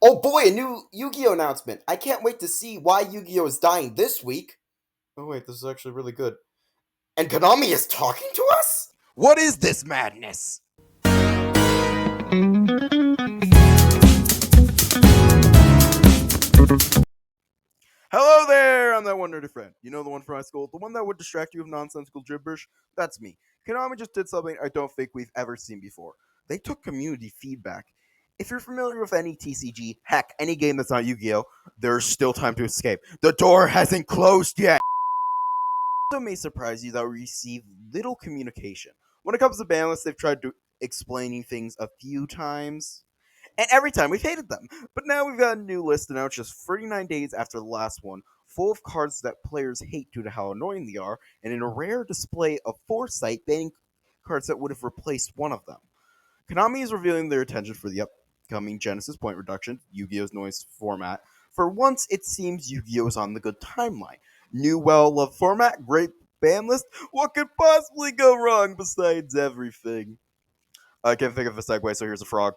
Oh boy, a new Yu-Gi-Oh announcement. I can't wait to see why Yu-Gi-Oh is dying this week. Oh wait, this is actually really good. And Konami is talking to us? What is this madness? Hello there! I'm that one nerdy friend. You know the one from high school? The one that would distract you with nonsensical gibberish? That's me. Konami just did something I don't think we've ever seen before. They took community feedback. If you're familiar with any TCG, heck, any game that's not Yu-Gi-Oh, there's still time to escape. The door hasn't closed yet! Also may surprise you that we receive little communication. When it comes to ban lists, they've tried to explaining things a few times. And every time we've hated them. But now we've got a new list announced just 39 days after the last one, full of cards that players hate due to how annoying they are, and in a rare display of foresight, banning cards that would have replaced one of them. Konami is revealing their intention for the upcoming Genesis point reduction, Yu-Gi-Oh's noise format. For once, it seems Yu-Gi-Oh is on the good timeline. New well-loved format, great ban list. What could possibly go wrong besides everything? I can't think of a segue, so here's a frog.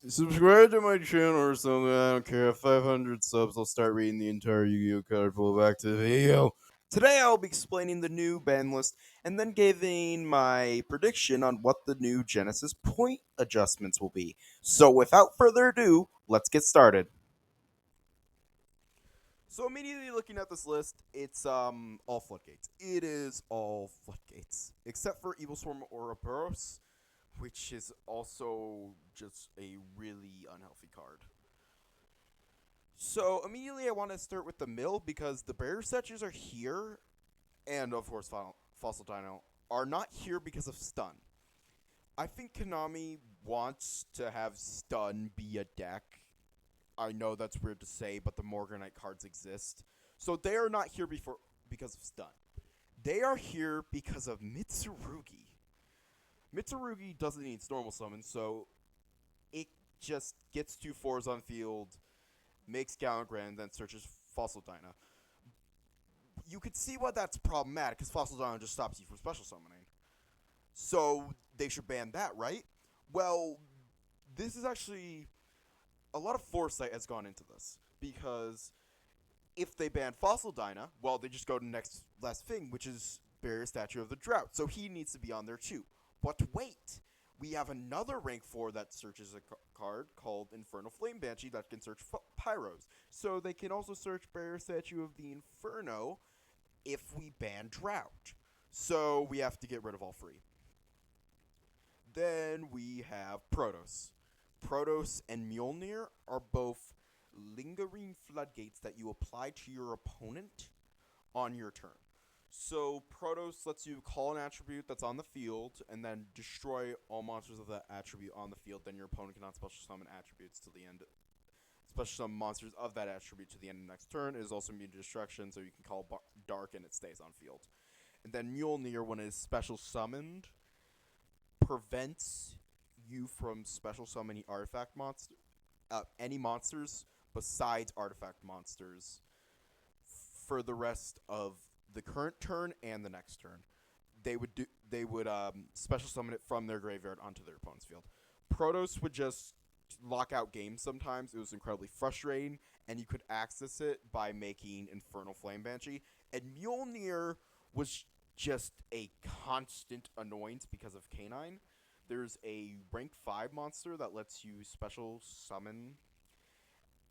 Subscribe to my channel or something. I don't care. 500 subs, I'll start reading the entire Yu-Gi-Oh card full back to the video. Today I'll be explaining the new ban list and then giving my prediction on what the new Genesis point adjustments will be. So without further ado, let's get started. So immediately looking at this list, it's all floodgates. It is all floodgates. Except for Evil Swarm Ouroboros, which is also just a really unhealthy card. So immediately I want to start with the mill because the barrier statues are here, and of course Fossil Dino are not here because of stun. I think Konami wants to have stun be a deck. I know that's weird to say, but the Morganite cards exist. So they are not here because of stun. They are here because of Mitsurugi. Mitsurugi doesn't need normal summon, so it just gets 2/4s on field, makes Gallagher, then searches Fossil Dyna. You could see why that's problematic, because Fossil Dyna just stops you from special summoning. So they should ban that, right? Well, this is actually a lot of foresight has gone into this, because if they ban Fossil Dyna, well, they just go to the next last thing, which is Barrier Statue of the Drought. So he needs to be on there too. But wait, we have another rank 4 that searches a card called Infernal Flame Banshee that can search Pyros. So they can also search Barrier Statue of the Inferno if we ban Drought. So we have to get rid of all 3. Then we have Protoss. Protoss and Mjolnir are both lingering floodgates that you apply to your opponent on your turn. So Protoss lets you call an attribute that's on the field and then destroy all monsters of that attribute on the field. Then your opponent cannot special summon attributes to the end. Special summon monsters of that attribute to the end of the next turn. It is also immune to destruction, so you can call Dark and it stays on field. And then Mjolnir, when it is special summoned, prevents you from special summoning artifact any monsters besides artifact monsters for the rest of the current turn and the next turn. They would special summon it from their graveyard onto their opponent's field. Protoss would just lock out games sometimes. It was incredibly frustrating, and you could access it by making Infernal Flame Banshee. And Mjolnir was just a constant annoyance because of Canine. There's a rank 5 monster that lets you special summon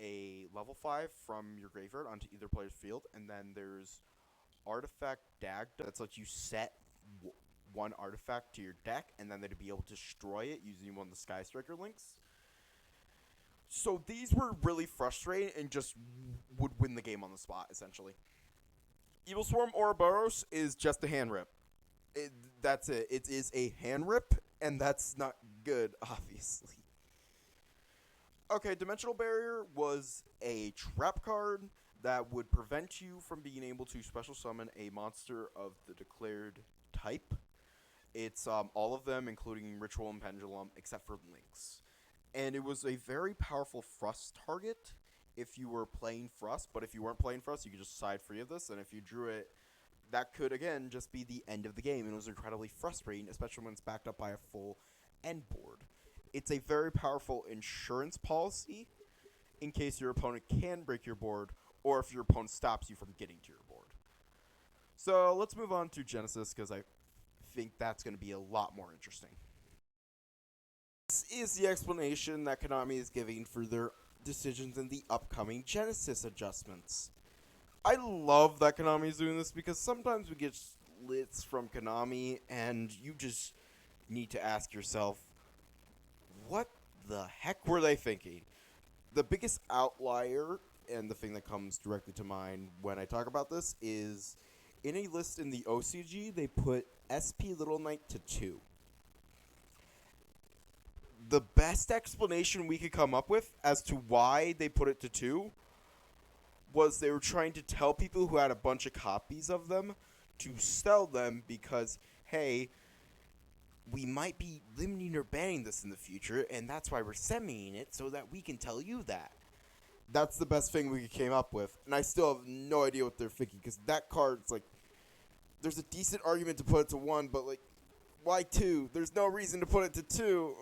a level 5 from your graveyard onto either player's field, and then there's Artifact Dag that's lets you set one artifact to your deck, and then they'd be able to destroy it using one of the Sky Striker links. So these were really frustrating and just would win the game on the spot, essentially. Evil Swarm Ouroboros is just a hand rip. That's it. It is a hand rip, and that's not good, obviously. Okay, Dimensional Barrier was a trap card that would prevent you from being able to special summon a monster of the declared type. It's all of them, including Ritual and Pendulum, except for Lynx. And it was a very powerful Thrust target if you were playing Thrust, but if you weren't playing Thrust, you could just side free of this, and if you drew it, that could, again, just be the end of the game, and it was incredibly frustrating, especially when it's backed up by a full end board. It's a very powerful insurance policy in case your opponent can break your board, or if your opponent stops you from getting to your board. So let's move on to Genesys, because I think that's going to be a lot more interesting. This is the explanation that Konami is giving for their decisions in the upcoming Genesys adjustments. I love that Konami is doing this because sometimes we get lists from Konami and you just need to ask yourself, what the heck were they thinking? The biggest outlier, and the thing that comes directly to mind when I talk about this, is in a list in the OCG, they put SP Little Knight to 2. The best explanation we could come up with as to why they put it to 2 was they were trying to tell people who had a bunch of copies of them to sell them because, hey, we might be limiting or banning this in the future, and that's why we're sending it, so that we can tell you that. That's the best thing we came up with, and I still have no idea what they're thinking, because that card's like, there's a decent argument to put it to 1, but like, why 2? There's no reason to put it to 2.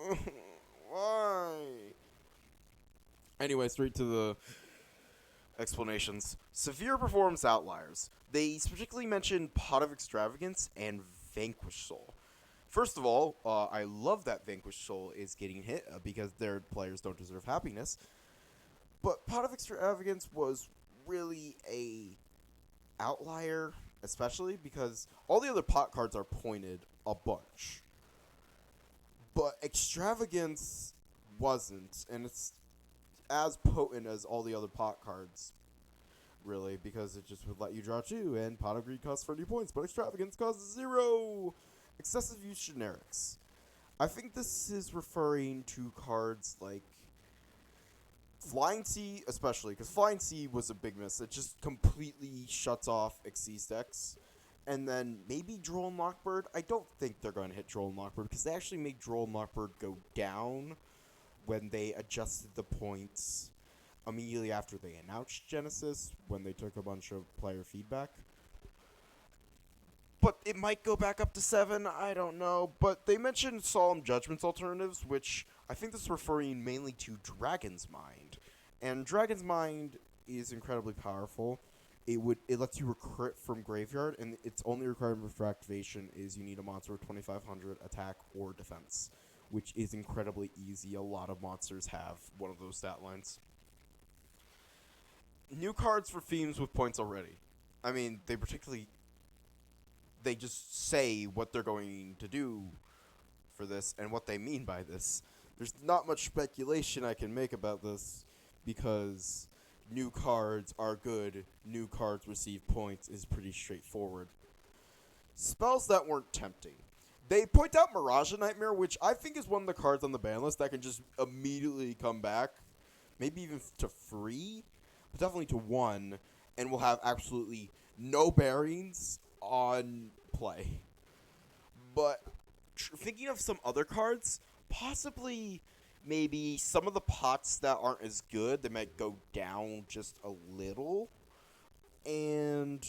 Why? Anyway, straight to the explanations. Severe performance outliers. They particularly mentioned Pot of Extravagance and Vanquish Soul. First of all, I love that Vanquish Soul is getting hit because their players don't deserve happiness. But Pot of Extravagance was really a outlier, especially because all the other pot cards are pointed a bunch. But Extravagance wasn't, and it's as potent as all the other pot cards, really, because it just would let you draw 2, and Pot of Greed costs 30 points, but Extravagance costs 0! Excessive use generics. I think this is referring to cards like Flying Sea, especially, because Flying Sea was a big miss. It just completely shuts off Xyz decks. And then maybe Droll and Lockbird. I don't think they're going to hit Droll and Lockbird, because they actually made Droll and Lockbird go down when they adjusted the points immediately after they announced Genesys, when they took a bunch of player feedback. But it might go back up to 7, I don't know. But they mentioned Solemn Judgments alternatives, which I think this is referring mainly to Dragon's Mind. And Dragon's Mind is incredibly powerful. It lets you recruit from Graveyard, and its only requirement for activation is you need a monster with 2500 attack or defense, which is incredibly easy. A lot of monsters have one of those stat lines. New cards for themes with points already. I mean, they just say what they're going to do for this and what they mean by this. There's not much speculation I can make about this because new cards are good, new cards receive points is pretty straightforward. Spells that weren't tempting. They point out Mirage Nightmare, which I think is one of the cards on the ban list that can just immediately come back, maybe even to 3, but definitely to 1, and will have absolutely no bearings on play. But thinking of some other cards, possibly maybe some of the pots that aren't as good, they might go down just a little. And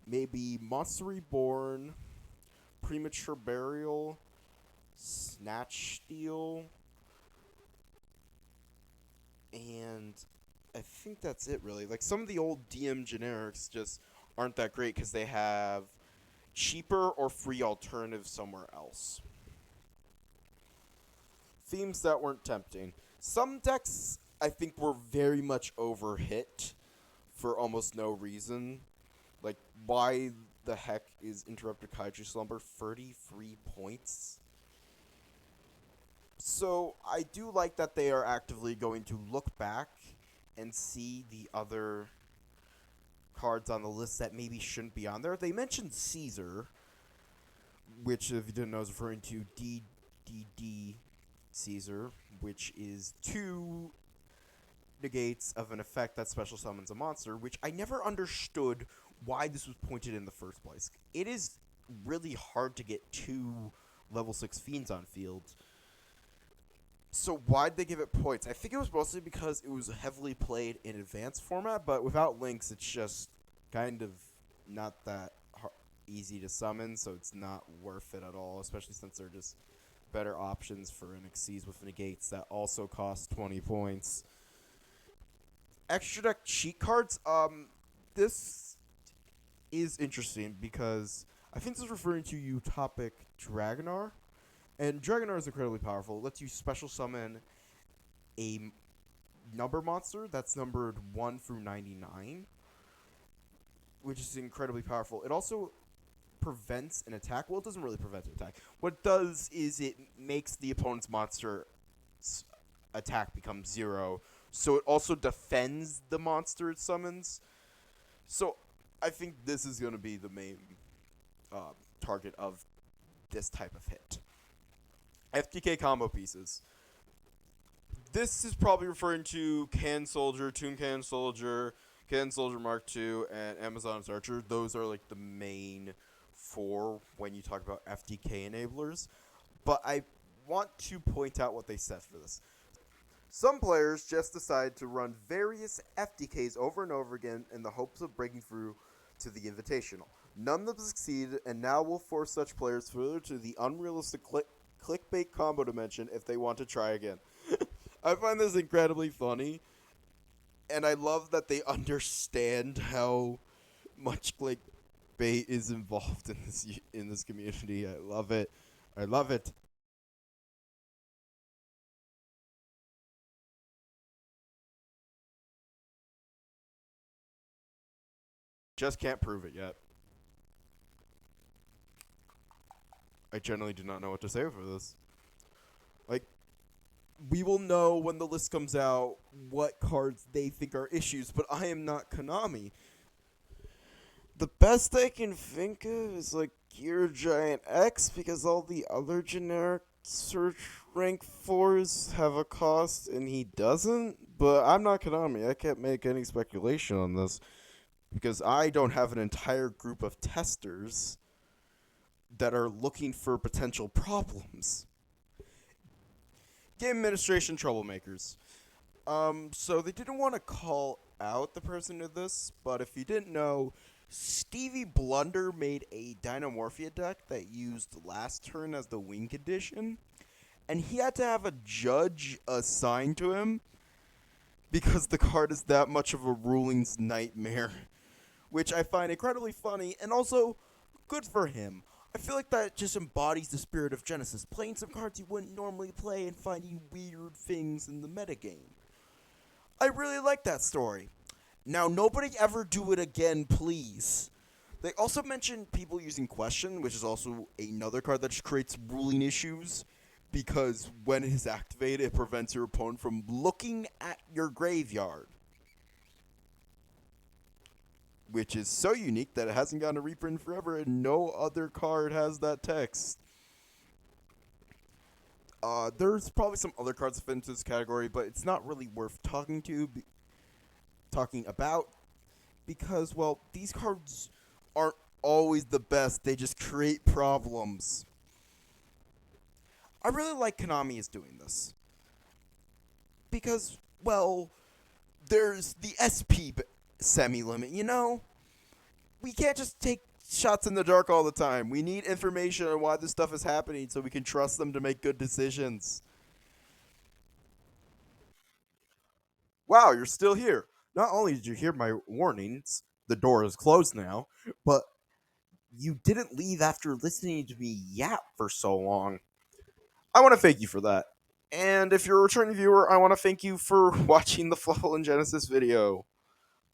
maybe Monster Reborn, Premature Burial, Snatch Steal, and I think that's it, really. Like, some of the old DM generics just aren't that great because they have cheaper or free alternatives somewhere else. Themes that weren't tempting. Some decks, I think, were very much overhit for almost no reason. Like, why the heck is Interrupted Kaiju Slumber 33 points? So, I do like that they are actively going to look back and see the other cards on the list that maybe shouldn't be on there. They mentioned Caesar, which, if you didn't know, is referring to DDD Caesar, which is 2 negates of an effect that special summons a monster, which I never understood why this was pointed in the first place. It is really hard to get 2 level 6 fiends on field. So why'd they give it points? I think it was mostly because it was heavily played in advanced format, but without links, it's just kind of not that easy to summon, so it's not worth it at all, especially since they're just better options for an Xyz with negates that also cost 20 points. Extra deck cheat cards. This is interesting because I think this is referring to Utopic Dragonar, and Dragonar is incredibly powerful. It lets you special summon a number monster that's numbered 1 through 99, which is incredibly powerful. It also prevents an attack. Well, it doesn't really prevent an attack. What it does is it makes the opponent's monster attack become 0. So it also defends the monster it summons. So I think this is going to be the main target of this type of hit. FTK combo pieces. This is probably referring to Can Soldier, Toon Can Soldier Mark II, and Amazon's Archer. Those are like the main 4 when you talk about FTK enablers. But I want to point out what they said for this. Some players just decide to run various FTKs over and over again in the hopes of breaking through to the Invitational. None of them succeeded, and now will force such players further to the unrealistic clickbait combo dimension if they want to try again. I find this incredibly funny, and I love that they understand how much clickbait is involved in this community. I love it. I love it. Just can't prove it yet. I generally do not know what to say for this. Like, we will know when the list comes out what cards they think are issues, but I am not Konami. The best I can think of is like Gear Giant X because all the other generic search rank 4s have a cost and he doesn't. But I'm not Konami. I can't make any speculation on this because I don't have an entire group of testers that are looking for potential problems. Game administration troublemakers. So they didn't want to call out the person of this, but if you didn't know, Stevie Blunder made a Dynamorphia deck that used last turn as the win condition, and he had to have a judge assigned to him because the card is that much of a rulings nightmare, which I find incredibly funny and also good for him. I feel like that just embodies the spirit of Genesys, playing some cards you wouldn't normally play and finding weird things in the metagame. I really like that story. Now, nobody ever do it again, please. They also mentioned people using Question, which is also another card that just creates ruling issues, because when it is activated, it prevents your opponent from looking at your graveyard. Which is so unique that it hasn't gotten a reprint forever, and no other card has that text. There's probably some other cards that fit into this category, but it's not really worth talking about because, well, these cards aren't always the best. They just create problems. I really like Konami is doing this because, well, there's the SP semi-limit, you know? We can't just take shots in the dark all the time. We need information on why this stuff is happening so we can trust them to make good decisions. Wow, you're still here. Not only did you hear my warnings, the door is closed now, but you didn't leave after listening to me yap for so long. I want to thank you for that. And if you're a returning viewer, I want to thank you for watching the Fluffle and Genesis video.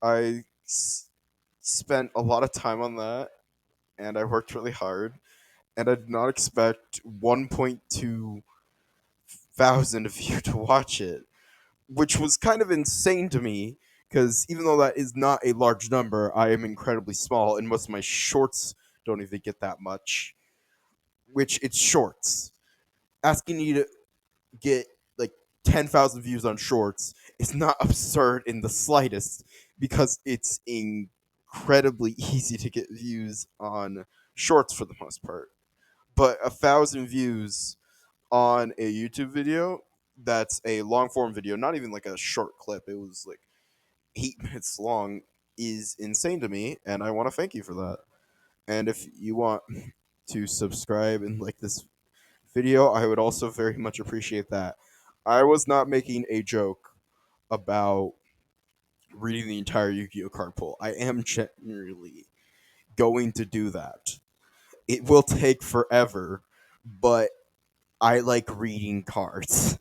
I spent a lot of time on that, and I worked really hard. And I did not expect 1.2 thousand of you to watch it, which was kind of insane to me because even though that is not a large number, I am incredibly small, and most of my shorts don't even get that much. Which it's shorts. Asking you to get like 10,000 views on shorts is not absurd in the slightest because it's incredibly easy to get views on shorts for the most part. But 1,000 views on a YouTube video that's a long form video, not even like a short clip, it was like 8 minutes long, is insane to me, and I want to thank you for that. And if you want to subscribe and like this video, I would also very much appreciate that. I was not making a joke about reading the entire Yu-Gi-Oh card pool. I am generally going to do that. It will take forever, but I like reading cards.